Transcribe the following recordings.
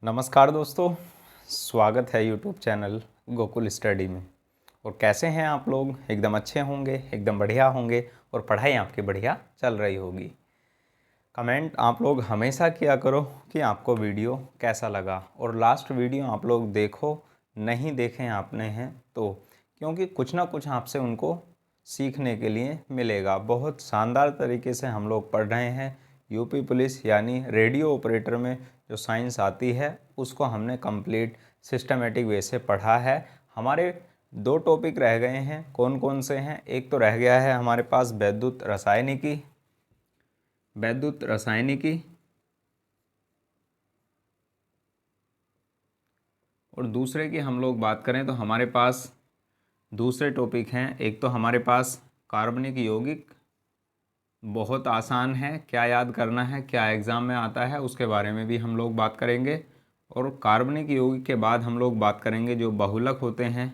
नमस्कार दोस्तों, स्वागत है यूट्यूब चैनल गोकुल स्टडी में। और कैसे हैं आप लोग? एकदम अच्छे होंगे, एकदम बढ़िया होंगे और पढ़ाई आपकी बढ़िया चल रही होगी। कमेंट आप लोग हमेशा किया करो कि आपको वीडियो कैसा लगा, और लास्ट वीडियो आप लोग देखो, नहीं देखें आपने हैं तो, क्योंकि कुछ ना कुछ आपसे उनको सीखने के लिए मिलेगा। बहुत शानदार तरीके से हम लोग पढ़ रहे हैं। यूपी पुलिस यानी रेडियो ऑपरेटर में जो साइंस आती है उसको हमने कंप्लीट सिस्टमेटिक वे से पढ़ा है। हमारे दो टॉपिक रह गए हैं, कौन कौन से हैं? एक तो रह गया है हमारे पास वैद्युत रसायनिकी, और दूसरे की हम लोग बात करें तो हमारे पास दूसरे टॉपिक हैं। एक तो हमारे पास कार्बनिक यौगिक, बहुत आसान है, क्या याद करना है, क्या एग्ज़ाम में आता है, उसके बारे में भी हम लोग बात करेंगे। और कार्बनिक यौगिक के बाद हम लोग बात करेंगे जो बहुलक होते हैं,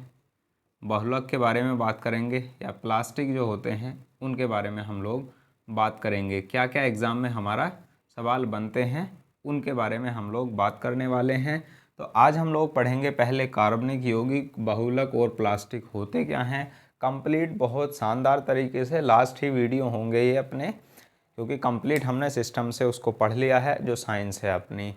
बहुलक के बारे में बात करेंगे, या प्लास्टिक जो होते हैं उनके बारे में हम लोग बात करेंगे। क्या क्या एग्ज़ाम में हमारा सवाल बनते हैं उनके बारे में हम लोग बात करने वाले हैं। तो आज हम लोग पढ़ेंगे पहले कार्बनिक यौगिक, बहुलक और प्लास्टिक होते क्या हैं, कंप्लीट बहुत शानदार तरीके से। लास्ट ही वीडियो होंगे ये अपने, क्योंकि कंप्लीट हमने सिस्टम से उसको पढ़ लिया है जो साइंस है अपनी।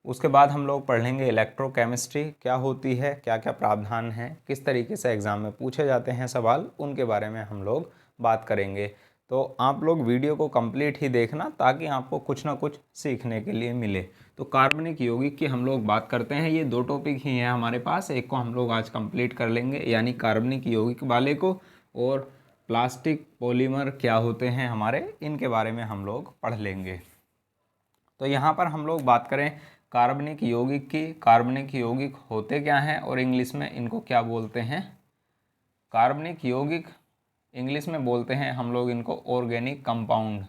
उसके बाद हम लोग पढ़ लेंगे इलेक्ट्रोकेमिस्ट्री क्या होती है, क्या क्या प्रावधान है, किस तरीके से एग्ज़ाम में पूछे जाते हैं सवाल, उनके बारे में हम लोग बात करेंगे। तो आप लोग वीडियो को कंप्लीट ही देखना ताकि आपको कुछ ना कुछ सीखने के लिए मिले। तो कार्बनिक यौगिक की हम लोग बात करते हैं। ये दो टॉपिक ही हैं हमारे पास, एक को हम लोग आज कंप्लीट कर लेंगे यानी कार्बनिक यौगिक वाले को, और प्लास्टिक पॉलीमर क्या होते हैं हमारे, इनके बारे में हम लोग पढ़ लेंगे। तो यहाँ पर हम लोग बात करें कार्बनिक यौगिक की। कार्बनिक यौगिक होते क्या हैं और इंग्लिश में इनको क्या बोलते हैं? कार्बनिक यौगिक इंग्लिश में बोलते हैं हम लोग इनको organic compound.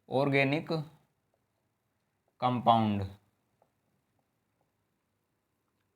Organic compound,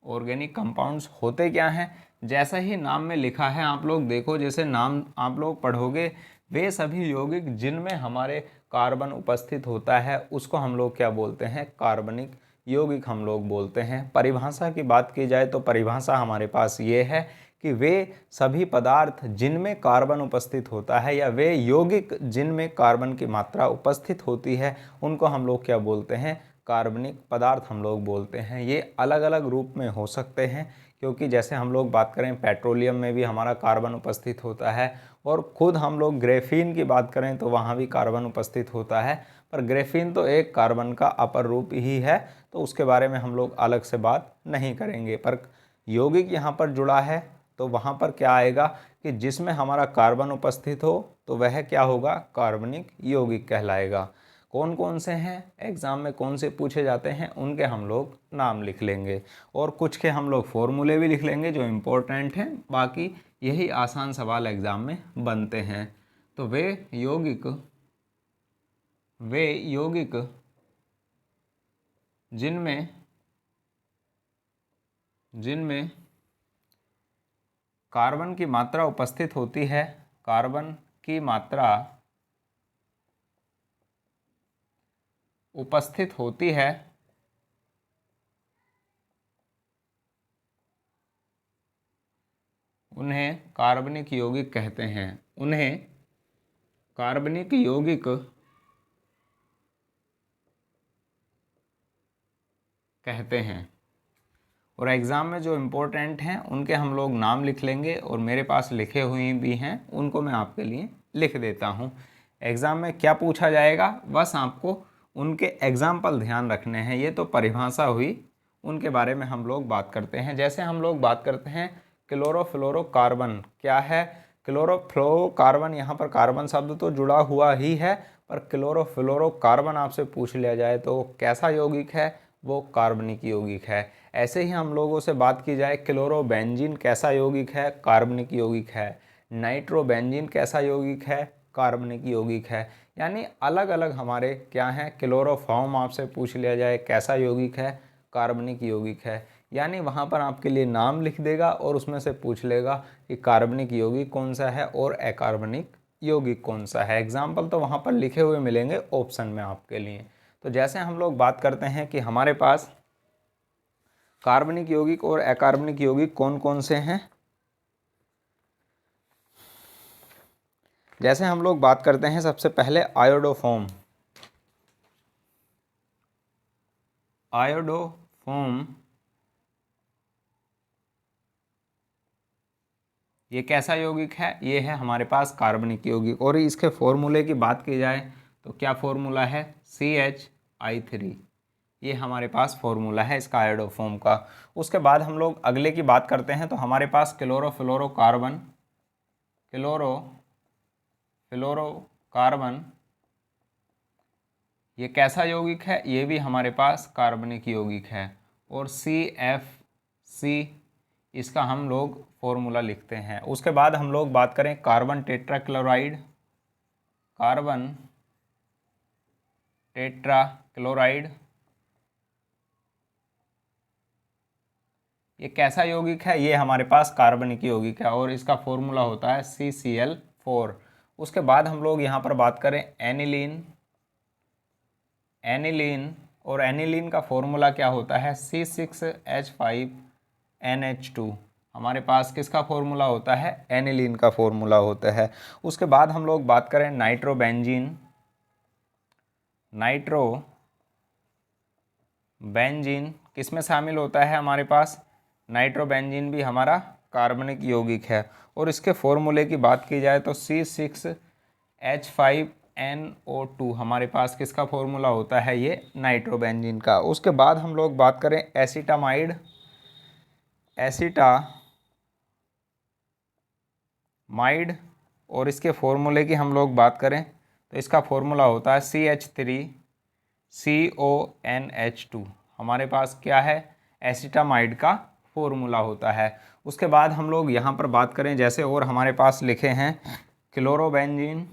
organic compounds होते क्या हैं? जैसा ही नाम में लिखा है, आप लोग देखो, जैसे नाम आप लोग पढ़ोगे, वे सभी यौगिक जिनमें हमारे कार्बन उपस्थित होता है उसको हम लोग क्या बोलते हैं? कार्बनिक यौगिक हम लोग बोलते हैं। परिभाषा की बात की जाए तो परिभाषा हमारे पास ये है कि वे सभी पदार्थ जिनमें कार्बन उपस्थित होता है, या वे यौगिक जिनमें कार्बन की मात्रा उपस्थित होती है, उनको हम लोग क्या बोलते हैं? कार्बनिक पदार्थ हम लोग बोलते हैं। ये अलग अलग रूप में हो सकते हैं, क्योंकि जैसे हम लोग बात करें पेट्रोलियम में भी हमारा कार्बन उपस्थित होता है, और खुद हम लोग ग्रेफीन की बात करें तो वहाँ भी कार्बन उपस्थित होता है। पर ग्रेफीन तो एक कार्बन का अपर रूप ही है, तो उसके बारे में हम लोग अलग से बात नहीं करेंगे। पर यौगिक यहाँ पर जुड़ा है तो वहाँ पर क्या आएगा कि जिसमें हमारा कार्बन उपस्थित हो तो वह क्या होगा? कार्बनिक यौगिक कहलाएगा। कौन कौन से हैं, एग्ज़ाम में कौन से पूछे जाते हैं, उनके हम लोग नाम लिख लेंगे, और कुछ के हम लोग फॉर्मूले भी लिख लेंगे जो इम्पोर्टेंट हैं। बाकी यही आसान सवाल एग्ज़ाम में बनते हैं। तो वे यौगिक जिनमें जिनमें कार्बन की मात्रा उपस्थित होती है, कार्बन की मात्रा उपस्थित होती है, उन्हें कार्बनिक यौगिक कहते हैं। उन्हें कार्बनिक यौगिक कहते हैं। और एग्ज़ाम में जो इम्पोर्टेंट हैं उनके हम लोग नाम लिख लेंगे, और मेरे पास लिखे हुए भी हैं, उनको मैं आपके लिए लिख देता हूँ। एग्ज़ाम में क्या पूछा जाएगा, बस आपको उनके एग्जाम्पल ध्यान रखने हैं। ये तो परिभाषा हुई, उनके बारे में हम लोग बात करते हैं। जैसे हम लोग बात करते हैं क्लोरोफ्लोरोकार्बन, क्या है? क्लोरोफ्लोरोकार्बन, यहाँ पर कार्बन शब्द तो जुड़ा हुआ ही है, पर क्लोरोफ्लोरोकार्बन आपसे पूछ लिया जाए तो कैसा यौगिक है? वो कार्बनिक यौगिक है। ऐसे ही हम लोगों से बात की जाए क्लोरोबेंजीन कैसा यौगिक है? कार्बनिक यौगिक है। नाइट्रोबेंजीन कैसा यौगिक है? कार्बनिक यौगिक है। यानी अलग अलग हमारे क्या हैं? क्लोरोफॉर्म आपसे पूछ लिया जाए कैसा यौगिक है? कार्बनिक यौगिक है। यानी वहाँ पर आपके लिए नाम लिख देगा और उसमें से पूछ लेगा कि कार्बनिक यौगिक कौन सा है और अकार्बनिक यौगिक कौन सा है। एग्जाम्पल तो वहाँ पर लिखे हुए मिलेंगे ऑप्शन में आपके लिए। तो जैसे हम लोग बात करते हैं कि हमारे पास कार्बनिक यौगिक और अकार्बनिक यौगिक कौन कौन से हैं? जैसे हम लोग बात करते हैं सबसे पहले आयोडोफॉर्म। आयोडोफॉर्म ये कैसा यौगिक है? ये है हमारे पास कार्बनिक यौगिक, और इसके फॉर्मूले की बात की जाए तो क्या फॉर्मूला है? CH3। ये हमारे पास फॉर्मूला है इसका आयोडोफॉर्म का। उसके बाद हम लोग अगले की बात करते हैं तो हमारे पास क्लोरोफ्लोरोकार्बन। क्लोरोफ्लोरोकार्बन ये कैसा यौगिक है? ये भी हमारे पास कार्बनिक यौगिक है। और CFC इसका हम लोग फॉर्मूला लिखते हैं। उसके बाद हम लोग बात करें कार्बन टेट्राक्लोराइड। कार्बन टेट्राक्लोराइड ये कैसा यौगिक है? ये हमारे पास कार्बनिक यौगिक है और इसका फॉर्मूला होता है CCl4। उसके बाद हम लोग यहाँ पर बात करें एनिलीन। एनिलीन, और एनिलीन का फॉर्मूला क्या होता है? C6H5NH2। हमारे पास किसका फॉर्मूला होता है? एनिलीन का फॉर्मूला होता है। उसके बाद हम लोग बात करें नाइट्रोबेंजीन। नाइट्रोबेंजीन किस में शामिल होता है हमारे पास? नाइट्रोबेंजीन भी हमारा कार्बनिक यौगिक है और इसके फॉर्मूले की बात की जाए तो C6H5NO2 हमारे पास किसका फॉर्मूला होता है? ये नाइट्रोबेंजीन का। उसके बाद हम लोग बात करें एसिटामाइड। एसिटामाइड, और इसके फॉर्मूले की हम लोग बात करें तो इसका फॉर्मूला होता है CH3CONH2। हमारे पास क्या है? एसिटामाइड का फॉर्मूला होता है। उसके बाद हम लोग यहाँ पर बात करें जैसे और हमारे पास लिखे हैं क्लोरोबेंजीन।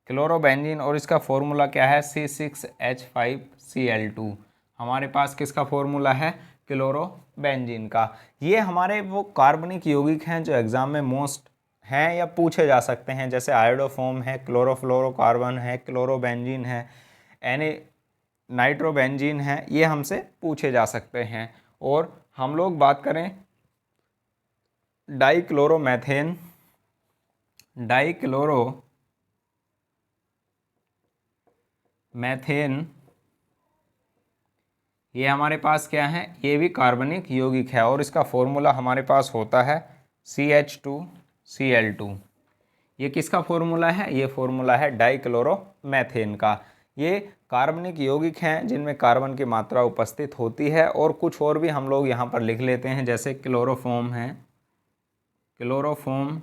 क्लोरोबेंजीन और इसका फॉर्मूला क्या है? C6H5Cl2। हमारे पास किसका फॉर्मूला है? क्लोरोबेंजीन का। ये हमारे वो कार्बनिक यौगिक हैं जो एग्जाम में मोस्ट हैं या पूछे जा सकते हैं, जैसे आयोडोफॉर्म है, क्लोरोफ्लोरोकार्बन है, क्लोरोबेंजीन है, नाइट्रोबेंजीन है, ये हमसे पूछे जा सकते हैं। और हम लोग बात करें डाइक्लोरोमेथेन। डाइक्लोरोमेथेन ये हमारे पास क्या है? ये भी कार्बनिक यौगिक है और इसका फॉर्मूला हमारे पास होता है CH2Cl2। ये किसका फॉर्मूला है? ये फॉर्मूला है डाइक्लोरोमेथेन का। ये कार्बनिक यौगिक हैं जिनमें कार्बन की मात्रा उपस्थित होती है, और कुछ और भी हम लोग यहाँ पर लिख लेते हैं जैसे क्लोरोफॉर्म है। क्लोरोफॉर्म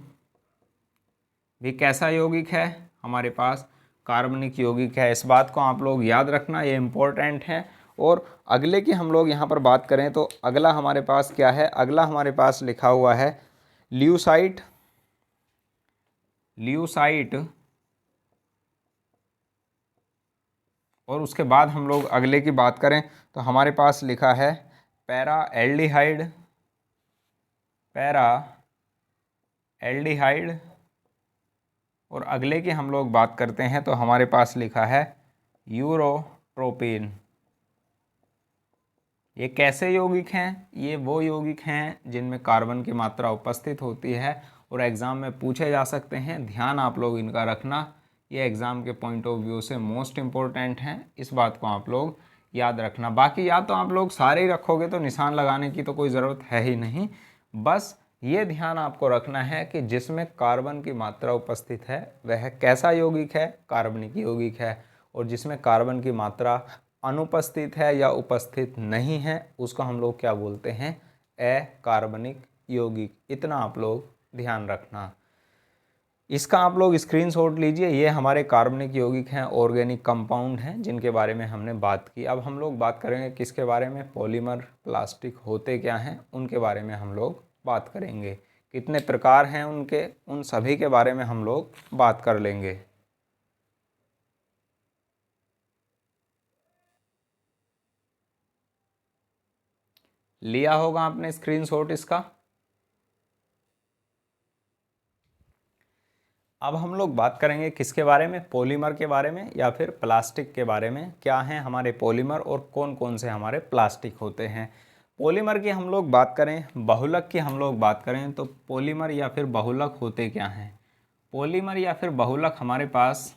भी कैसा यौगिक है? हमारे पास कार्बनिक यौगिक है। इस बात को आप लोग याद रखना, ये इम्पोर्टेंट है। और अगले की हम लोग यहाँ पर बात करें तो अगला हमारे पास क्या है? अगला हमारे पास लिखा हुआ है ल्यूसाइट। और उसके बाद हम लोग अगले की बात करें तो हमारे पास लिखा है पैरा एल्डिहाइड। और अगले की हम लोग बात करते हैं तो हमारे पास लिखा है यूरोट्रोपिन। ये कैसे यौगिक हैं? ये वो यौगिक हैं जिनमें कार्बन की मात्रा उपस्थित होती है और एग्ज़ाम में पूछे जा सकते हैं। ध्यान आप लोग इनका रखना, ये एग्ज़ाम के पॉइंट ऑफ व्यू से मोस्ट इम्पोर्टेंट हैं। इस बात को आप लोग याद रखना। बाकी या तो आप लोग सारे ही रखोगे तो निशान लगाने की तो कोई ज़रूरत है ही नहीं। बस ये ध्यान आपको रखना है कि जिसमें कार्बन की मात्रा उपस्थित है वह कैसा यौगिक है? कार्बनिक यौगिक है। और जिसमें कार्बन की मात्रा अनुपस्थित है या उपस्थित नहीं है उसको हम लोग क्या बोलते हैं? अकार्बनिक यौगिक। इतना आप लोग ध्यान रखना। इसका आप लोग स्क्रीनशॉट लीजिए। ये हमारे कार्बनिक यौगिक हैं, ऑर्गेनिक कंपाउंड हैं जिनके बारे में हमने बात की। अब हम लोग बात करेंगे किसके बारे में? पॉलीमर प्लास्टिक होते क्या हैं उनके बारे में हम लोग बात करेंगे। कितने प्रकार हैं उनके, उन सभी के बारे में हम लोग बात कर लेंगे। लिया होगा आपने स्क्रीनशॉट इसका। अब हम लोग बात करेंगे किसके बारे में, पॉलीमर के बारे में या फिर प्लास्टिक के बारे में। क्या हैं हमारे पॉलीमर और कौन कौन से हमारे प्लास्टिक होते हैं। पॉलीमर की हम लोग बात करें, बहुलक की हम लोग बात करें तो पॉलीमर या फिर बहुलक होते क्या हैं। पॉलीमर या फिर बहुलक हमारे पास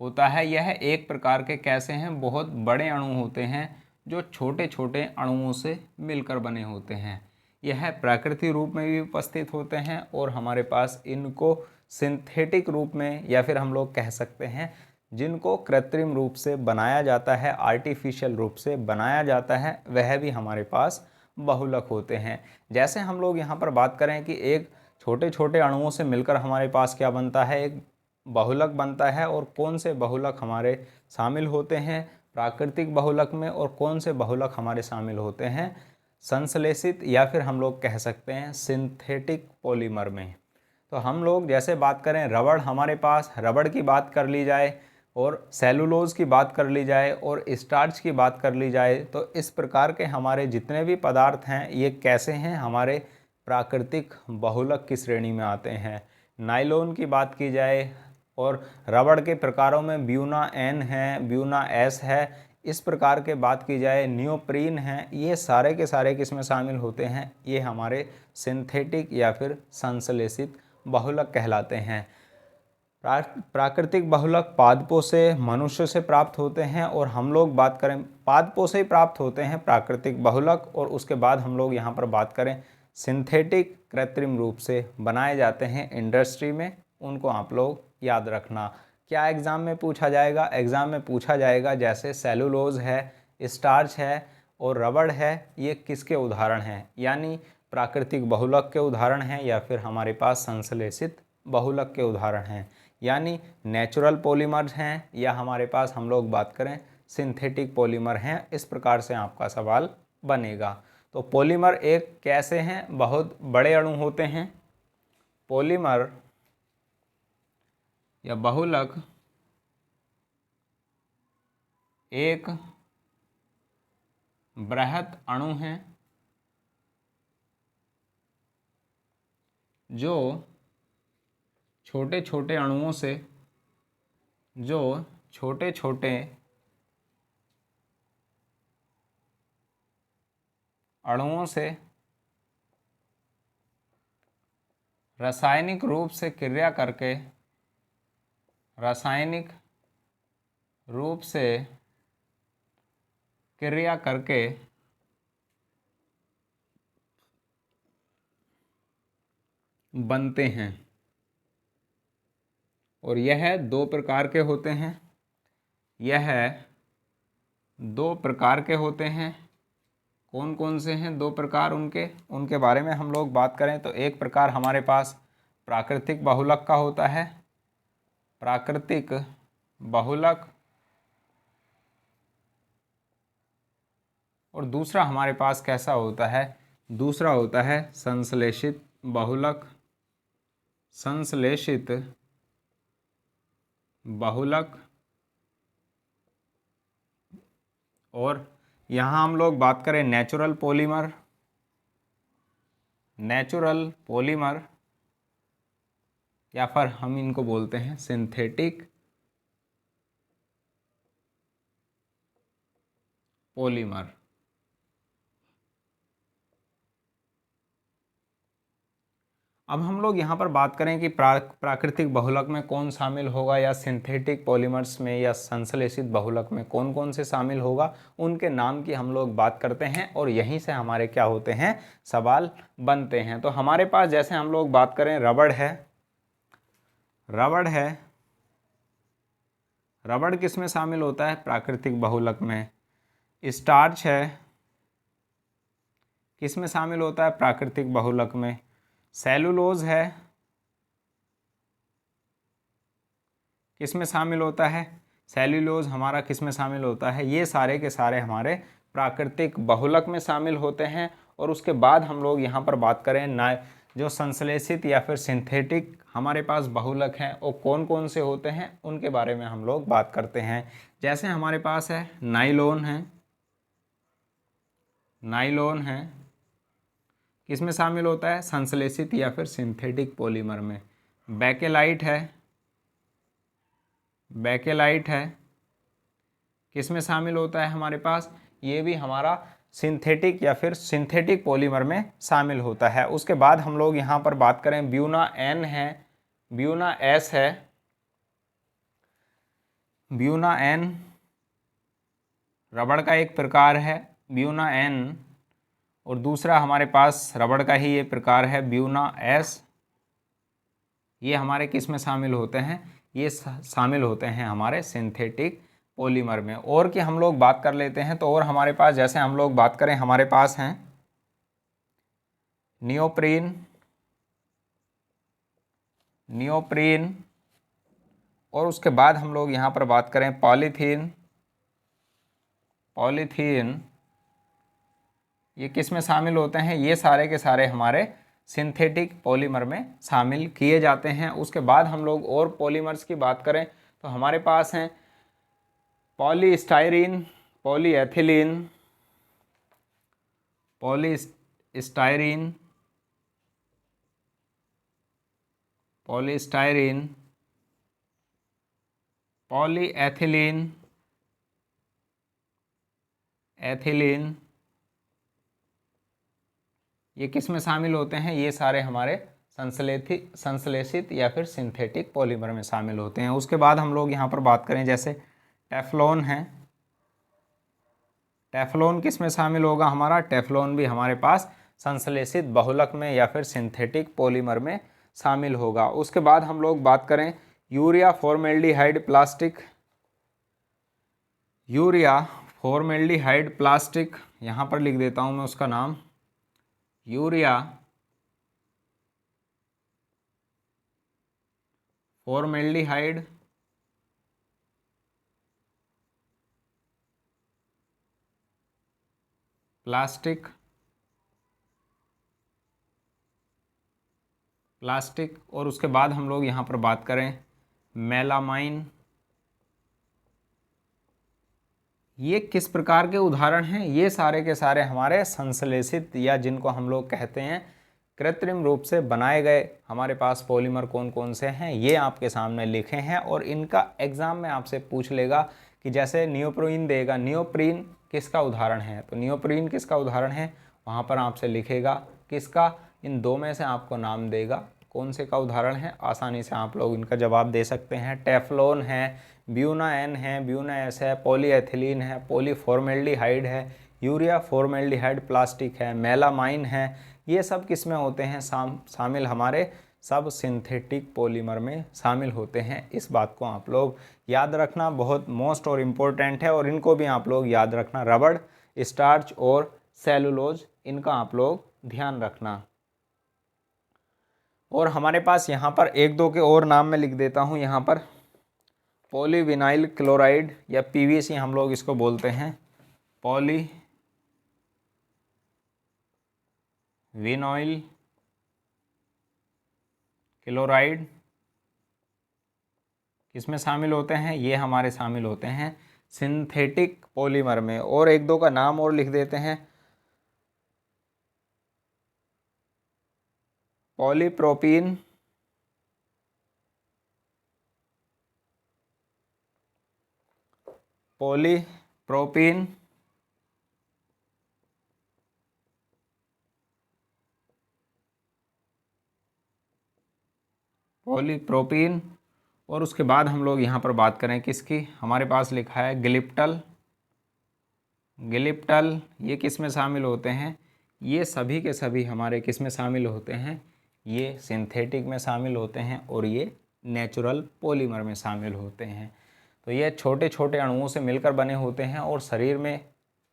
होता है, यह एक प्रकार के कैसे हैं, बहुत बड़े अणु होते हैं जो छोटे छोटे अणुओं से मिलकर बने होते हैं। यह प्राकृतिक रूप में भी उपस्थित होते हैं और हमारे पास इनको सिंथेटिक रूप में या फिर हम लोग कह सकते हैं जिनको कृत्रिम रूप से बनाया जाता है, आर्टिफिशियल रूप से बनाया जाता है, वह भी हमारे पास बहुलक होते हैं। जैसे हम लोग यहाँ पर बात करें कि एक छोटे छोटे अणुओं से मिलकर हमारे पास क्या बनता है, एक बहुलक बनता है। और कौन से बहुलक हमारे शामिल होते हैं प्राकृतिक बहुलक में और कौन से बहुलक हमारे शामिल होते हैं संश्लेषित या फिर हम लोग कह सकते हैं सिंथेटिक पॉलीमर में। तो हम लोग जैसे बात करें रबड़, हमारे पास रबड़ की बात कर ली जाए और सेलुलोज की बात कर ली जाए और स्टार्च की बात कर ली जाए, तो इस प्रकार के हमारे जितने भी पदार्थ हैं ये कैसे हैं, हमारे प्राकृतिक बहुलक की श्रेणी में आते हैं। नायलॉन की बात की जाए और रबड़ के प्रकारों में ब्यूना एन है, ब्यूना एस है, इस प्रकार के बात की जाए नियोप्रीन है, ये सारे के सारे किसमें शामिल होते हैं, ये हमारे सिंथेटिक या फिर संश्लेषित बहुलक कहलाते हैं। प्राकृतिक बहुलक पादपों से, मनुष्य से प्राप्त होते हैं और हम लोग बात करें पादपों से ही प्राप्त होते हैं प्राकृतिक बहुलक। और उसके बाद हम लोग यहाँ पर बात करें सिंथेटिक, कृत्रिम रूप से बनाए जाते हैं इंडस्ट्री में, उनको आप लोग याद रखना। क्या एग्ज़ाम में पूछा जाएगा, एग्ज़ाम में पूछा जाएगा जैसे सेलुलोज है, स्टार्च है और रबड़ है, ये किसके उदाहरण हैं, यानी प्राकृतिक बहुलक के उदाहरण हैं या फिर हमारे पास संश्लेषित बहुलक के उदाहरण हैं, यानी नेचुरल पॉलीमर्स हैं या हमारे पास हम लोग बात करें सिंथेटिक पॉलीमर हैं। इस प्रकार से आपका सवाल बनेगा। तो पॉलीमर एक कैसे हैं, बहुत बड़े अणु होते हैं। पॉलीमर या बहुलक एक बृहत अणु हैं जो छोटे छोटे अणुओं से, जो छोटे छोटे अणुओं से रासायनिक रूप से क्रिया करके, रासायनिक रूप से क्रिया करके बनते हैं। और यह दो प्रकार के होते हैं, यह दो प्रकार के होते हैं। कौन कौन से हैं दो प्रकार उनके बारे में हम लोग बात करें तो एक प्रकार हमारे पास प्राकृतिक बहुलक का होता है, प्राकृतिक बहुलक, और दूसरा हमारे पास कैसा होता है, दूसरा होता है संश्लेषित बहुलक, संश्लेषित बहुलक। और यहाँ हम लोग बात करें नेचुरल पॉलीमर, नेचुरल पॉलीमर या फिर हम इनको बोलते हैं सिंथेटिक पॉलीमर। अब हम लोग यहाँ पर बात करें कि प्राकृतिक बहुलक में कौन शामिल होगा या सिंथेटिक पॉलीमर्स में या संश्लेषित बहुलक में कौन कौन से शामिल होगा, उनके नाम की हम लोग बात करते हैं और यहीं से हमारे क्या होते हैं, सवाल बनते हैं। तो हमारे पास जैसे हम लोग बात करें रबड़ है, रबड़ है, रबड़ किस में शामिल होता है, प्राकृतिक बहुलक में। स्टार्च है, किस में शामिल होता है, प्राकृतिक बहुलक में। सेलुलोज है, किस में शामिल होता है, सेल्यूलोज हमारा किस में शामिल होता है, ये सारे के सारे हमारे प्राकृतिक बहुलक में शामिल होते हैं। और उसके बाद हम लोग यहाँ पर बात करें ना, जो संश्लेषित या फिर सिंथेटिक हमारे पास बहुलक हैं वो कौन कौन से होते हैं, उनके बारे में हम लोग बात करते हैं। जैसे हमारे पास है नाइलॉन है, नाइलॉन है, किस में शामिल होता है, संश्लेषित या फिर सिंथेटिक पॉलीमर में। बेकेलाइट है, बेकेलाइट है, किस में शामिल होता है हमारे पास, ये भी हमारा सिंथेटिक या फिर सिंथेटिक पॉलीमर में शामिल होता है। उसके बाद हम लोग यहाँ पर बात करें, ब्यूना एन है, ब्यूना एस है, ब्यूना एन रबड़ का एक प्रकार है, ब्यूना एन, और दूसरा हमारे पास रबड़ का ही ये प्रकार है ब्यूना एस। ये हमारे किस में शामिल होते हैं, ये शामिल होते हैं हमारे सिंथेटिक पॉलीमर में। और कि हम लोग बात कर लेते हैं तो और हमारे पास, जैसे हम लोग बात करें, हमारे पास हैं नियोप्रीन, नियोप्रीन, और उसके बाद हम लोग यहाँ पर बात करें पॉलीथीन, पॉलीथीन, ये किस में शामिल होते हैं, ये सारे के सारे हमारे सिंथेटिक पॉलीमर में शामिल किए जाते हैं। उसके बाद हम लोग और पॉलीमर्स की बात करें तो हमारे पास हैं polystyrene, polyethylene, polystyrene, polystyrene, polyethylene, ethylene, ये किस में शामिल होते हैं, ये सारे हमारे संश्लेषित या फिर सिंथेटिक पॉलीमर में शामिल होते हैं। उसके बाद हम लोग यहाँ पर बात करें, जैसे टेफ्लॉन है, टेफ्लॉन किस में शामिल होगा हमारा, टेफ्लॉन भी हमारे पास संश्लेषित बहुलक में या फिर सिंथेटिक पॉलीमर में शामिल होगा। उसके बाद हम लोग बात करें urea formaldehyde plastic, urea formaldehyde plastic, यहाँ पर लिख देता हूँ मैं उसका नाम, यूरिया फॉर्मेल्डिहाइड प्लास्टिक, प्लास्टिक। और उसके बाद हम लोग यहाँ पर बात करें मेलामाइन, ये किस प्रकार के उदाहरण हैं, ये सारे के सारे हमारे संश्लेषित या जिनको हम लोग कहते हैं कृत्रिम रूप से बनाए गए हमारे पास पॉलीमर कौन कौन से हैं, ये आपके सामने लिखे हैं। और इनका एग्जाम में आपसे पूछ लेगा कि जैसे नियोप्रीन देगा, नियोप्रीन किसका उदाहरण है, तो नियोप्रीन किसका उदाहरण है, वहाँ पर आपसे लिखेगा किसका, इन दो में से आपको नाम देगा कौन से का उदाहरण है, आसानी से आप लोग इनका जवाब दे सकते हैं। टेफ्लॉन है, ब्यूना एन है, ब्यूना एस है, पॉलीएथिलीन है, पॉलीफॉर्मेल्डिहाइड है, यूरिया फॉर्मेल्डिहाइड प्लास्टिक है, मेलामाइन है, ये सब किस में होते हैं, शामिल हमारे सब सिंथेटिक पॉलीमर में शामिल होते हैं। इस बात को आप लोग याद रखना, बहुत मोस्ट और इम्पोर्टेंट है, और इनको भी आप लोग याद रखना, रबड़, स्टार्च और सेलुलोज, इनका आप लोग ध्यान रखना। और हमारे पास यहाँ पर एक दो के और नाम मैं लिख देता हूँ, यहाँ पर पॉलीविनाइल क्लोराइड या पीवीसी हम लोग इसको बोलते हैं, पॉलीविनाइल क्लोराइड किसमें शामिल होते हैं, ये हमारे शामिल होते हैं सिंथेटिक पॉलीमर में। और एक दो का नाम और लिख देते हैं, पॉलीप्रोपीन, पॉलीप्रोपीन, पॉलीप्रोपीन। और उसके बाद हम लोग यहाँ पर बात करें किसकी, हमारे पास लिखा है ग्लिप्टल, ग्लिप्टल, ये किस में शामिल होते हैं, ये सभी के सभी हमारे किस में शामिल होते हैं, ये सिंथेटिक में शामिल होते हैं और ये नेचुरल पॉलीमर में शामिल होते हैं। तो ये छोटे छोटे अणुओं से मिलकर बने होते हैं। और शरीर में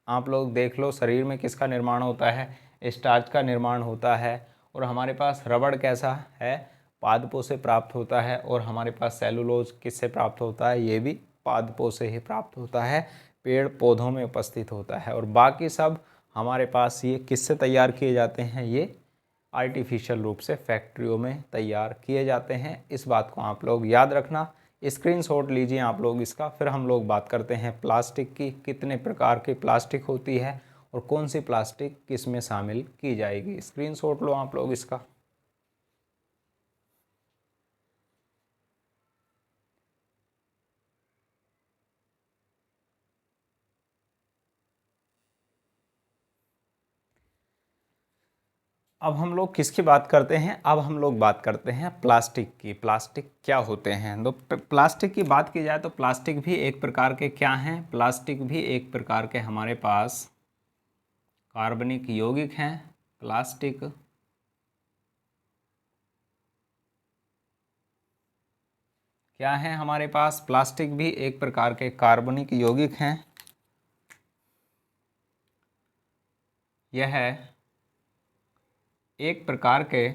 आप लोग देख लो, शरीर में किसका निर्माण होता है, स्टार्च का निर्माण होता है। और हमारे पास रबड़ कैसा है, पादपों से प्राप्त होता है। और हमारे पास सेलुलोज किससे प्राप्त होता है, ये भी पादपों से ही प्राप्त होता है, पेड़ पौधों में उपस्थित होता है। और बाकी सब हमारे पास ये किससे तैयार किए जाते हैं, ये आर्टिफिशियल रूप से फैक्ट्रियों में तैयार किए जाते हैं। इस बात को आप लोग याद रखना, स्क्रीनशॉट लीजिए आप लोग इसका। फिर हम लोग बात करते हैं प्लास्टिक की, कितने प्रकार की प्लास्टिक होती है और कौन सी प्लास्टिक किस में शामिल की जाएगी। स्क्रीनशॉट लो आप लोग इसका। अब हम लोग किसकी बात करते हैं? अब हम लोग बात करते हैं प्लास्टिक की। प्लास्टिक क्या होते हैं? तो प्लास्टिक की बात की जाए तो प्लास्टिक भी एक प्रकार के क्या हैं? प्लास्टिक भी एक प्रकार के हमारे पास कार्बनिक यौगिक हैं। प्लास्टिक क्या है हमारे पास? प्लास्टिक भी एक प्रकार के कार्बनिक यौगिक हैं। यह एक प्रकार के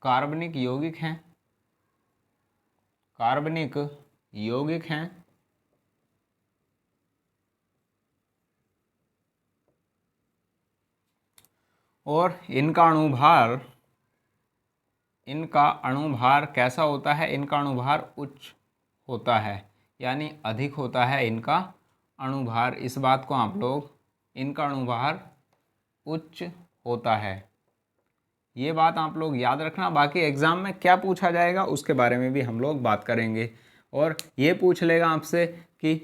कार्बनिक यौगिक हैं। कार्बनिक यौगिक हैं और इनका अणुभार कैसा होता है? इनका अणुभार उच्च होता है, यानी अधिक होता है इनका अणुभार। इस बात को आप लोग, इनका अणुभार उच्च होता है, ये बात आप लोग याद रखना। बाकी एग्जाम में क्या पूछा जाएगा उसके बारे में भी हम लोग बात करेंगे। और ये पूछ लेगा आपसे कि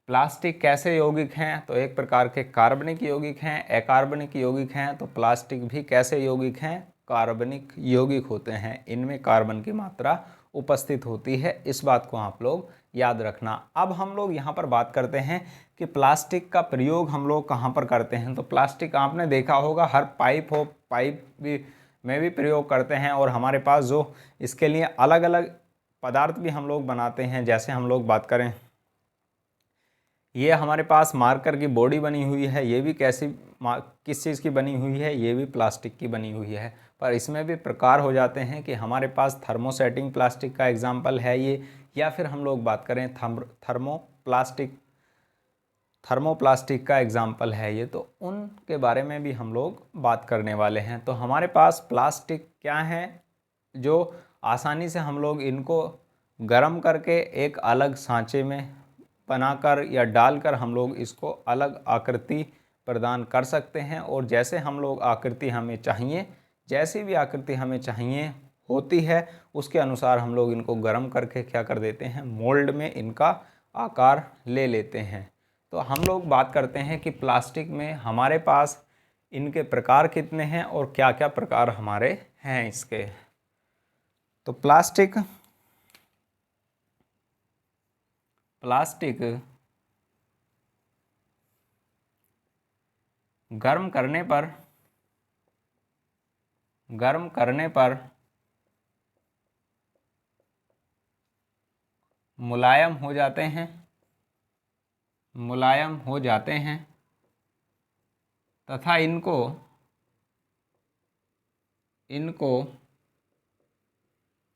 प्लास्टिक कैसे यौगिक हैं, तो एक प्रकार के कार्बनिक यौगिक हैं। अकार्बनिक यौगिक हैं तो प्लास्टिक भी कैसे यौगिक हैं? कार्बनिक यौगिक होते हैं। इनमें कार्बन की मात्रा उपस्थित होती है, इस बात को आप लोग याद रखना। अब हम लोग यहाँ पर बात करते हैं कि प्लास्टिक का प्रयोग हम लोग कहाँ पर करते हैं। तो प्लास्टिक आपने देखा होगा हर पाइप भी में भी प्रयोग करते हैं। और हमारे पास जो इसके लिए अलग अलग पदार्थ भी हम लोग बनाते हैं। जैसे हम लोग बात करें, ये हमारे पास मार्कर की बॉडी बनी हुई है, ये भी किस चीज़ की बनी हुई है? ये भी प्लास्टिक की बनी हुई है। पर इसमें भी प्रकार हो जाते हैं कि हमारे पास थर्मोसेटिंग प्लास्टिक का एग्जाम्पल है ये, या फिर हम लोग बात करें थर्मोप्लास्टिक का एग्जाम्पल है ये। तो उनके बारे में भी हम लोग बात करने वाले हैं। तो हमारे पास प्लास्टिक क्या है जो आसानी से हम लोग इनको गर्म करके एक अलग सांचे में बनाकर या डालकर हम लोग इसको अलग आकृति प्रदान कर सकते हैं। और जैसे हम लोग आकृति हमें चाहिए, जैसी भी आकृति हमें चाहिए होती है, उसके अनुसार हम लोग इनको गर्म करके क्या कर देते हैं? मोल्ड में इनका आकार ले लेते हैं। तो हम लोग बात करते हैं कि प्लास्टिक में हमारे पास इनके प्रकार कितने हैं और क्या क्या प्रकार हमारे हैं इसके। तो प्लास्टिक गर्म करने पर मुलायम हो जाते हैं तथा इनको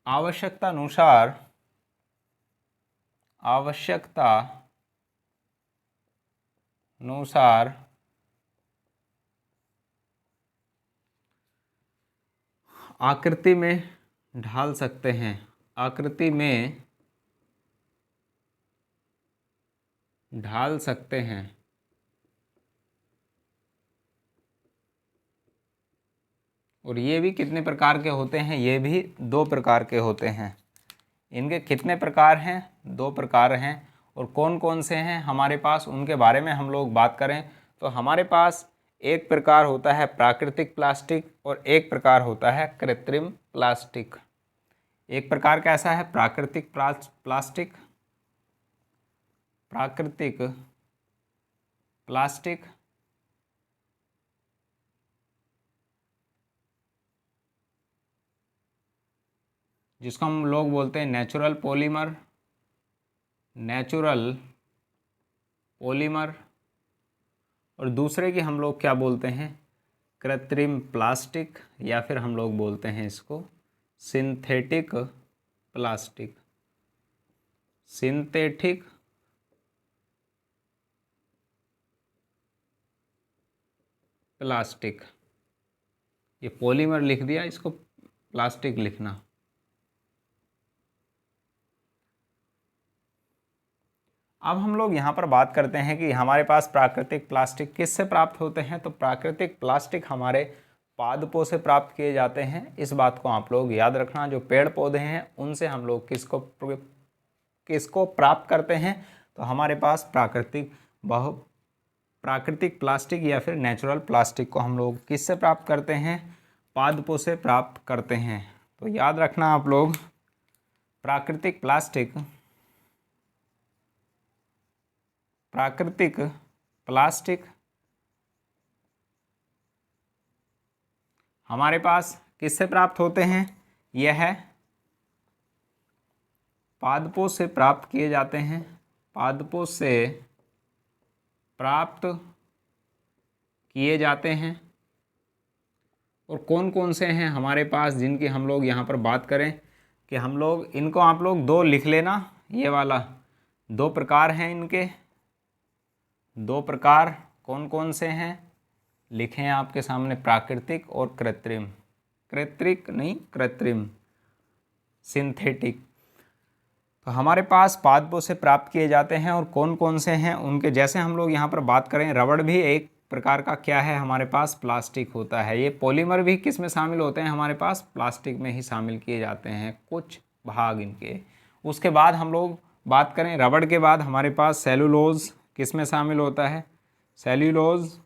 आवश्यकता अनुसार आकृति में ढाल सकते हैं। आकृति में ढाल सकते हैं। और ये भी कितने प्रकार के होते हैं? ये भी 2 प्रकार के होते हैं। इनके कितने प्रकार हैं? 2 प्रकार हैं। और कौन कौन से हैं हमारे पास, उनके बारे में हम लोग बात करें तो हमारे पास एक प्रकार होता है प्राकृतिक प्लास्टिक और एक प्रकार होता है कृत्रिम प्लास्टिक। एक प्रकार कैसा है? प्राकृतिक प्लास्टिक जिसको हम लोग बोलते हैं नेचुरल पॉलीमर। और दूसरे की हम लोग क्या बोलते हैं? कृत्रिम प्लास्टिक, या फिर हम लोग बोलते हैं इसको सिंथेटिक प्लास्टिक। ये पॉलीमर लिख दिया, इसको प्लास्टिक लिखना। अब हम लोग यहाँ पर बात करते हैं कि हमारे पास प्राकृतिक प्लास्टिक किससे प्राप्त होते हैं। तो प्राकृतिक प्लास्टिक हमारे पादपों से प्राप्त किए जाते हैं। इस बात को आप लोग याद रखना। जो पेड़ पौधे हैं उनसे हम लोग किसको प्राप्त करते हैं? तो हमारे पास प्राकृतिक प्लास्टिक या फिर नेचुरल प्लास्टिक को हम लोग किससे प्राप्त करते हैं? पादपों से प्राप्त करते हैं। तो याद रखना आप लोग, प्राकृतिक प्लास्टिक हमारे पास किससे प्राप्त होते हैं? यह पादपों से प्राप्त किए जाते हैं, पादपों से प्राप्त किए जाते हैं। और कौन कौन से हैं हमारे पास जिनकी हम लोग यहाँ पर बात करें कि हम लोग इनको, आप लोग दो लिख लेना, ये वाला 2 प्रकार हैं इनके। 2 प्रकार कौन कौन से हैं लिखे हैं आपके सामने, प्राकृतिक और कृत्रिम। कृत्रिक नहीं, कृत्रिम, सिंथेटिक। तो हमारे पास पादपों से प्राप्त किए जाते हैं और कौन कौन से हैं उनके, जैसे हम लोग यहाँ पर बात करें, रबड़ भी एक प्रकार का क्या है हमारे पास? प्लास्टिक होता है। ये पॉलीमर भी किस में शामिल होते हैं हमारे पास? प्लास्टिक में ही शामिल किए जाते हैं कुछ भाग इनके। उसके बाद हम लोग बात करें रबड़ के बाद हमारे पास सेलुलोज किस में शामिल होता है? सेल्यूलोज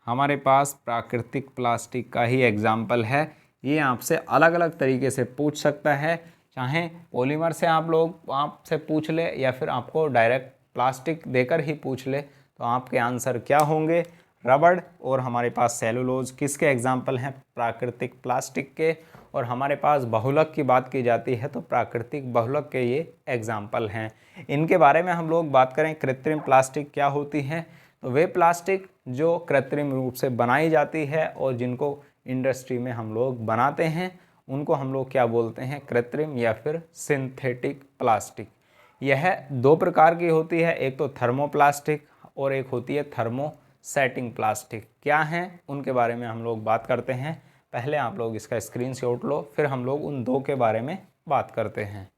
हमारे पास प्राकृतिक प्लास्टिक का ही एग्जाम्पल है। ये आपसे अलग अलग तरीके से पूछ सकता है, चाहे पॉलीमर से आपसे पूछ ले या फिर आपको डायरेक्ट प्लास्टिक देकर ही पूछ ले, तो आपके आंसर क्या होंगे? रबड़ और हमारे पास सेलुलोज किसके एग्जाम्पल हैं? प्राकृतिक प्लास्टिक के। और हमारे पास बहुलक की बात की जाती है तो प्राकृतिक बहुलक के ये एग्जाम्पल हैं। इनके बारे में हम लोग बात करें, कृत्रिम प्लास्टिक क्या होती हैं? तो वे प्लास्टिक जो कृत्रिम रूप से बनाई जाती है और जिनको इंडस्ट्री में हम लोग बनाते हैं, उनको हम लोग क्या बोलते हैं? कृत्रिम या फिर सिंथेटिक प्लास्टिक। यह 2 प्रकार की होती है, एक तो थर्मोप्लास्टिक और एक होती है थर्मोसेटिंग प्लास्टिक। क्या हैं उनके बारे में हम लोग बात करते हैं। पहले आप लोग इसका स्क्रीनशॉट लो, फिर हम लोग उन 2 के बारे में बात करते हैं।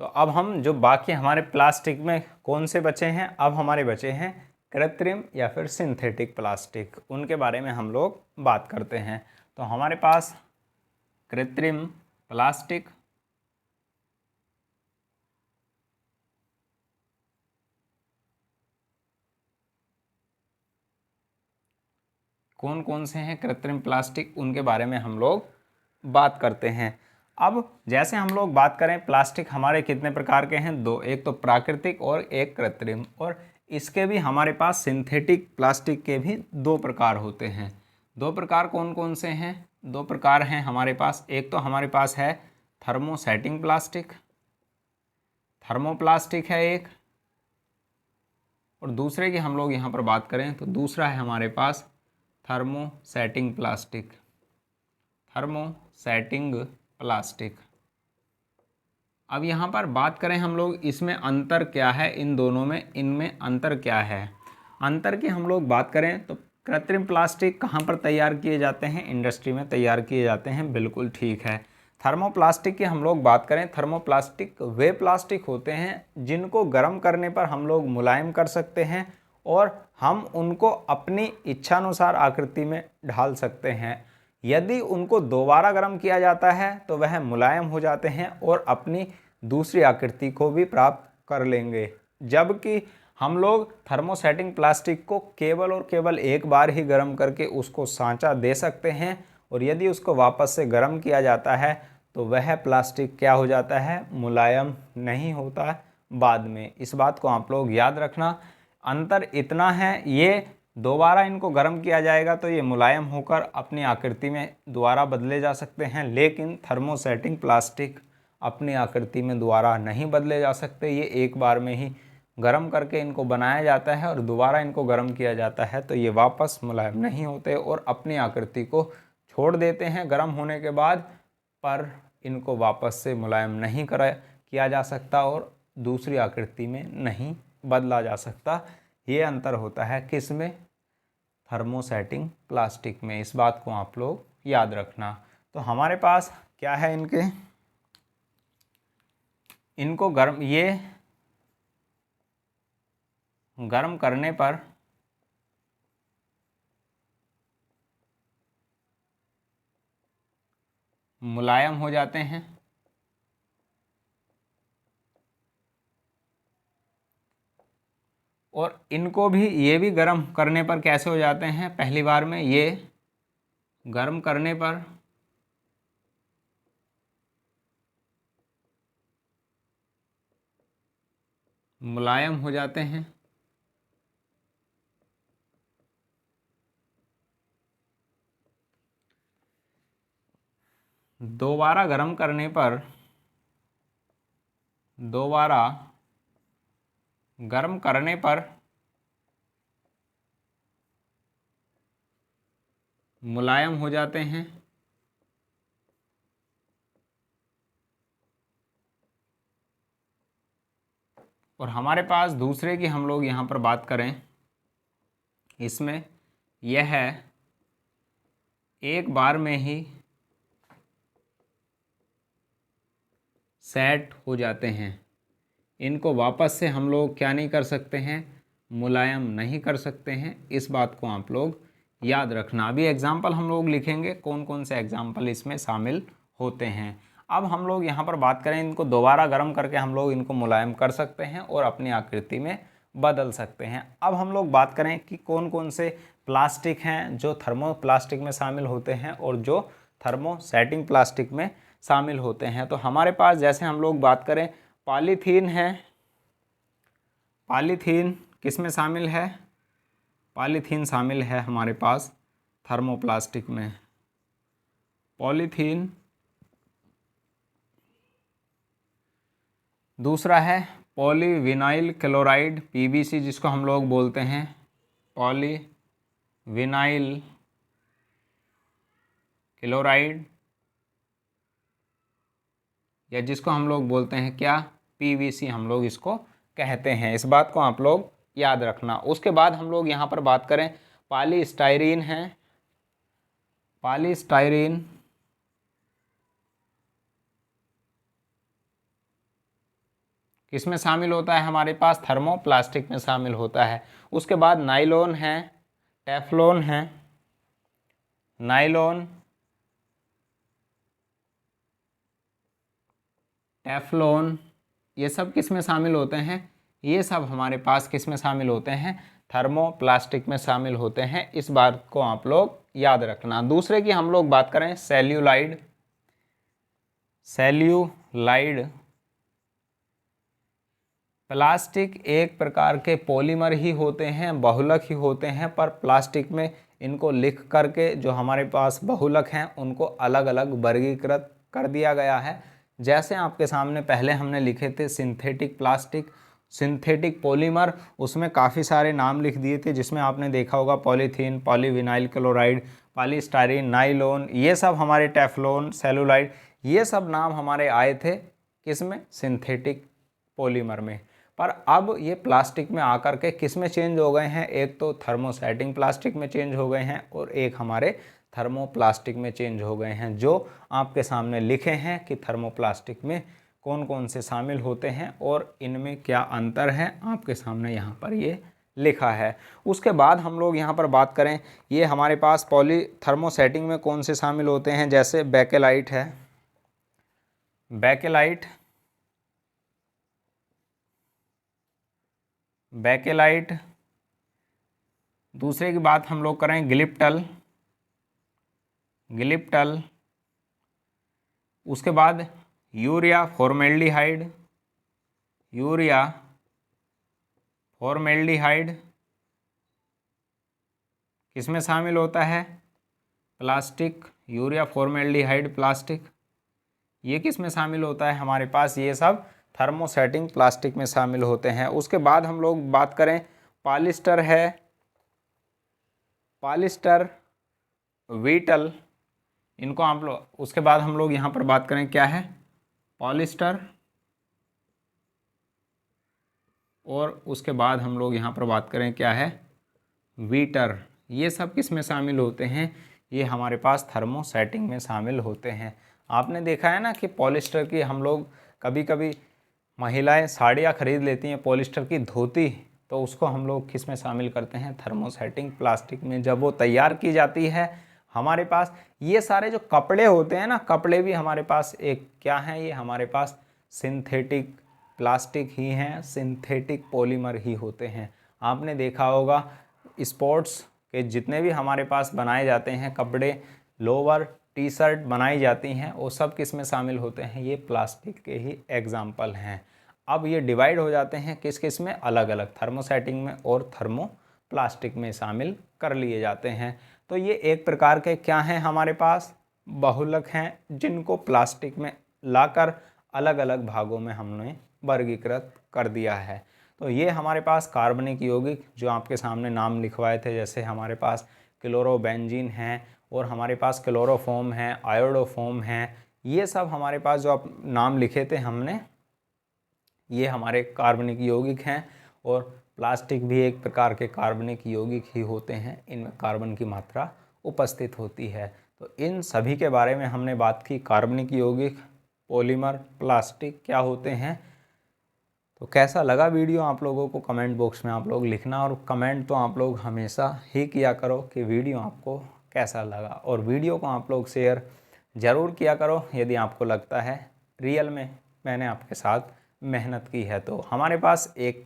तो अब हम जो बाकी हमारे प्लास्टिक में कौन से बचे हैं, अब हमारे बचे हैं कृत्रिम या फिर सिंथेटिक प्लास्टिक। उनके बारे में हम लोग बात करते हैं। तो हमारे पास कृत्रिम प्लास्टिक कौन कौन से हैं? कृत्रिम प्लास्टिक, उनके बारे में हम लोग बात करते हैं। अब जैसे हम लोग बात करें, प्लास्टिक हमारे कितने प्रकार के हैं? 2, एक तो प्राकृतिक और एक कृत्रिम। और इसके भी हमारे पास सिंथेटिक प्लास्टिक के भी 2 प्रकार होते हैं। 2 प्रकार कौन कौन से हैं? 2 प्रकार हैं हमारे पास। एक तो हमारे पास है थर्मोसेटिंग प्लास्टिक, थर्मोप्लास्टिक है एक। और दूसरे की हम लोग यहाँ पर बात करें तो दूसरा है हमारे पास थर्मोसेटिंग प्लास्टिक, थर्मोसेटिंग प्लास्टिक। अब यहाँ पर बात करें हम लोग, इसमें अंतर क्या है? इन दोनों में, इनमें अंतर क्या है? अंतर की हम लोग बात करें तो कृत्रिम प्लास्टिक कहाँ पर तैयार किए जाते हैं? इंडस्ट्री में तैयार किए जाते हैं, बिल्कुल ठीक है। थर्मोप्लास्टिक की हम लोग बात करें, थर्मोप्लास्टिक वे प्लास्टिक होते हैं जिनको गर्म करने पर हम लोग मुलायम कर सकते हैं और हम उनको अपनी इच्छानुसार आकृति में ढाल सकते हैं। यदि उनको दोबारा गर्म किया जाता है तो वह मुलायम हो जाते हैं और अपनी दूसरी आकृति को भी प्राप्त कर लेंगे। जबकि हम लोग थर्मोसेटिंग प्लास्टिक को केवल और केवल एक बार ही गर्म करके उसको सांचा दे सकते हैं और यदि उसको वापस से गर्म किया जाता है तो वह प्लास्टिक क्या हो जाता है? मुलायम नहीं होता बाद में। इस बात को आप लोग याद रखना। अंतर इतना है, ये दोबारा इनको गर्म किया जाएगा तो ये मुलायम होकर अपनी आकृति में दोबारा बदले जा सकते हैं, लेकिन थर्मोसेटिंग प्लास्टिक अपनी आकृति में दोबारा नहीं बदले जा सकते। ये एक बार में ही गर्म करके इनको बनाया जाता है और दोबारा इनको गर्म किया जाता है तो ये वापस मुलायम नहीं होते और अपनी आकृति को छोड़ देते हैं गर्म होने के बाद, पर इनको वापस से मुलायम नहीं किया जा सकता और दूसरी आकृति में नहीं बदला जा सकता। ये अंतर होता है किस में? थर्मोसेटिंग प्लास्टिक में। इस बात को आप लोग याद रखना। तो हमारे पास क्या है, इनको गर्म करने पर मुलायम हो जाते हैं। और इनको भी, ये भी गर्म करने पर कैसे हो जाते हैं, पहली बार में ये गर्म करने पर मुलायम हो जाते हैं। दोबारा गर्म करने पर, दोबारा गर्म करने पर मुलायम हो जाते हैं। और हमारे पास दूसरे की हम लोग यहाँ पर बात करें, इसमें यह है एक बार में ही सेट हो जाते हैं। इनको वापस से हम लोग क्या नहीं कर सकते हैं, मुलायम नहीं कर सकते हैं। इस बात को आप लोग याद रखना। अभी एग्जाम्पल हम लोग लिखेंगे कौन कौन से एग्जाम्पल इसमें शामिल होते हैं। अब हम लोग यहाँ पर बात करें, इनको दोबारा गर्म करके हम लोग इनको मुलायम कर सकते हैं और अपनी आकृति में बदल सकते हैं। अब हम लोग बात करें कि कौन कौन से प्लास्टिक हैं जो थर्मोप्लास्टिक में शामिल होते हैं और जो थर्मोसेटिंग प्लास्टिक में शामिल होते हैं। तो हमारे पास जैसे हम लोग बात करें, पॉलीथीन है। पॉलीथीन किस में शामिल है, पॉलीथीन शामिल है हमारे पास थर्मोप्लास्टिक में। पॉलीथीन। दूसरा है पॉलीविनाइल क्लोराइड, पीवीसी जिसको हम लोग बोलते हैं, पॉलीविनाइल क्लोराइड, या जिसको हम लोग बोलते हैं क्या, पीवीसी हम लोग इसको कहते हैं। इस बात को आप लोग याद रखना। उसके बाद हम लोग यहाँ पर बात करें, पॉलीस्टाइरीन है। पॉलीस्टाइरीन किस में शामिल होता है, हमारे पास थर्मोप्लास्टिक में शामिल होता है। उसके बाद नाइलॉन है, टेफ्लॉन है। नाइलॉन, टेफ्लॉन, ये सब किस में शामिल होते हैं, ये सब हमारे पास किस में शामिल होते हैं, थर्मोप्लास्टिक में शामिल होते हैं। इस बात को आप लोग याद रखना। दूसरे की हम लोग बात करें, सेल्यूलाइड। सेल्यूलाइड प्लास्टिक एक प्रकार के पॉलीमर ही होते हैं, बहुलक ही होते हैं, पर प्लास्टिक में इनको लिख करके जो हमारे पास बहुलक हैं उनको अलग अलग वर्गीकृत कर दिया गया है। जैसे आपके सामने पहले हमने लिखे थे सिंथेटिक प्लास्टिक, सिंथेटिक पॉलीमर, उसमें काफ़ी सारे नाम लिख दिए थे, जिसमें आपने देखा होगा polythene, polyvinyl chloride, polystyrene, nylon, ये सब हमारे टेफ्लॉन, सेलुलाइड, ये सब नाम हमारे आए थे किसमें, सिंथेटिक पॉलीमर में। पर अब ये प्लास्टिक में आकर के किस में चेंज हो गए हैं, एक तो थर्मोसेटिंग प्लास्टिक में चेंज हो गए हैं और एक हमारे थर्मोप्लास्टिक में चेंज हो गए हैं, जो आपके सामने लिखे हैं कि थर्मोप्लास्टिक में कौन कौन से शामिल होते हैं और इनमें क्या अंतर है, आपके सामने यहाँ पर ये लिखा है। उसके बाद हम लोग यहाँ पर बात करें, ये हमारे पास पॉली थर्मोसेटिंग में कौन से शामिल होते हैं, जैसे बेकेलाइट है। Bakelite, bakelite. दूसरे की बात हम लोग करें, ग्लिप्टल, ग्लिप्टल। उसके बाद यूरिया फॉर्मेल्डिहाइड, यूरिया फॉर्मेल्डिहाइड किसमें शामिल होता है, प्लास्टिक, यूरिया फॉर्मेल्डिहाइड प्लास्टिक, ये किस में शामिल होता है, हमारे पास ये सब थर्मोसेटिंग प्लास्टिक में शामिल होते हैं। उसके बाद हम लोग बात करें, पॉलिस्टर है, पॉलिस्टर, वीटल, इनको आप लोग, उसके बाद हम लोग यहाँ पर बात करें क्या है, पॉलिस्टर, और उसके बाद हम लोग यहाँ पर बात करें क्या है, वीटर। ये सब किस में शामिल होते हैं, ये हमारे पास थर्मोसेटिंग में शामिल होते हैं। आपने देखा है ना कि पॉलिस्टर की हम लोग कभी कभी महिलाएं साड़ियाँ खरीद लेती हैं पॉलिस्टर की धोती, तो उसको हम लोग किस में शामिल करते हैं, थर्मोसेटिंग प्लास्टिक में। जब वो तैयार की जाती है हमारे पास ये सारे जो कपड़े होते हैं ना, कपड़े भी हमारे पास एक क्या हैं, ये हमारे पास सिंथेटिक प्लास्टिक ही हैं, सिंथेटिक पॉलीमर ही होते हैं। आपने देखा होगा स्पोर्ट्स के जितने भी हमारे पास बनाए जाते हैं कपड़े, लोअर टी शर्ट बनाई जाती हैं, वो सब किस में शामिल होते हैं, ये प्लास्टिक के ही एग्जाम्पल हैं। अब ये डिवाइड हो जाते हैं किस किस में, अलग अलग, थर्मोसेटिंग में और थर्मो प्लास्टिक में शामिल कर लिए जाते हैं। तो ये एक प्रकार के क्या हैं हमारे पास, बहुलक हैं, जिनको प्लास्टिक में लाकर अलग अलग भागों में हमने वर्गीकृत कर दिया है। तो ये हमारे पास कार्बनिक यौगिक जो आपके सामने नाम लिखवाए थे, जैसे हमारे पास क्लोरोबेंजीन है और हमारे पास क्लोरोफॉर्म है, आयोडोफॉर्म है, ये सब हमारे पास जो आप नाम लिखे थे हमने, ये हमारे कार्बनिक यौगिक हैं। और प्लास्टिक भी एक प्रकार के कार्बनिक यौगिक ही होते हैं, इनमें कार्बन की मात्रा उपस्थित होती है। तो इन सभी के बारे में हमने बात की, कार्बनिक यौगिक, पॉलीमर, प्लास्टिक क्या होते हैं। तो कैसा लगा वीडियो आप लोगों को कमेंट बॉक्स में आप लोग लिखना, और कमेंट तो आप लोग हमेशा ही किया करो कि वीडियो आपको कैसा लगा, और वीडियो को आप लोग शेयर ज़रूर किया करो यदि आपको लगता है रियल में मैंने आपके साथ मेहनत की है। तो हमारे पास एक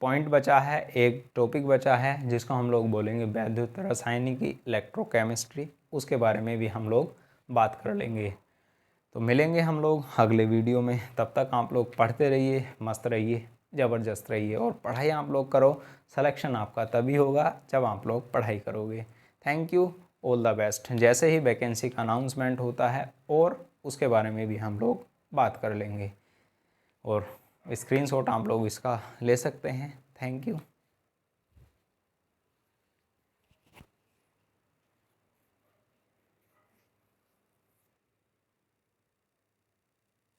पॉइंट बचा है, एक टॉपिक बचा है जिसको हम लोग बोलेंगे वैद्युत रासायनिकी, इलेक्ट्रोकेमिस्ट्री, उसके बारे में भी हम लोग बात कर लेंगे। तो मिलेंगे हम लोग अगले वीडियो में, तब तक आप लोग पढ़ते रहिए, मस्त रहिए, ज़बरदस्त रहिए, और पढ़ाई आप लोग करो। सिलेक्शन आपका तभी होगा जब आप लोग पढ़ाई करोगे। Thank you, all the best. जैसे ही वैकेंसी का अनाउंसमेंट होता है और उसके बारे में भी हम लोग बात कर लेंगे, और स्क्रीनशॉट आप लोग इसका ले सकते हैं। Thank you.